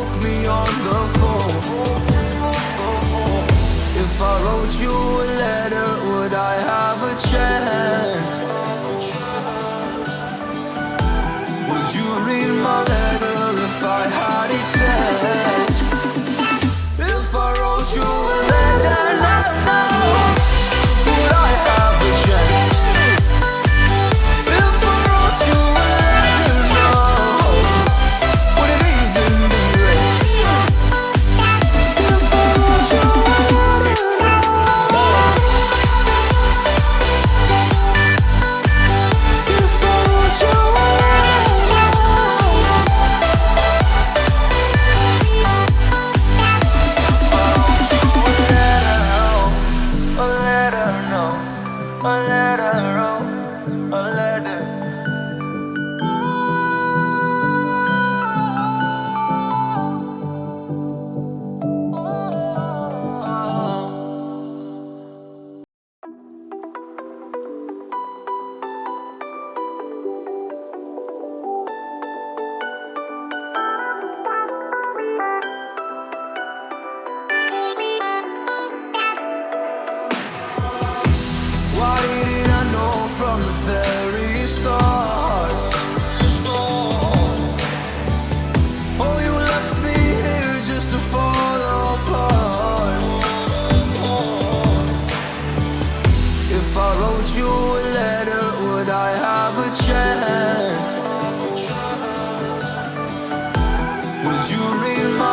broke me on the phone. If I wrote you a letter, would I have a chance? Would you read my letter if I had it sent? If I wrote you a letter now, would I have a chance? If I wrote you a letter now, would it even be read? If I wrote you a letter now, if I wrote you a Why didn't I know from the very start? Oh, you left me here just to fall apart. If I wrote you a letter, would I have a chance? Would you read my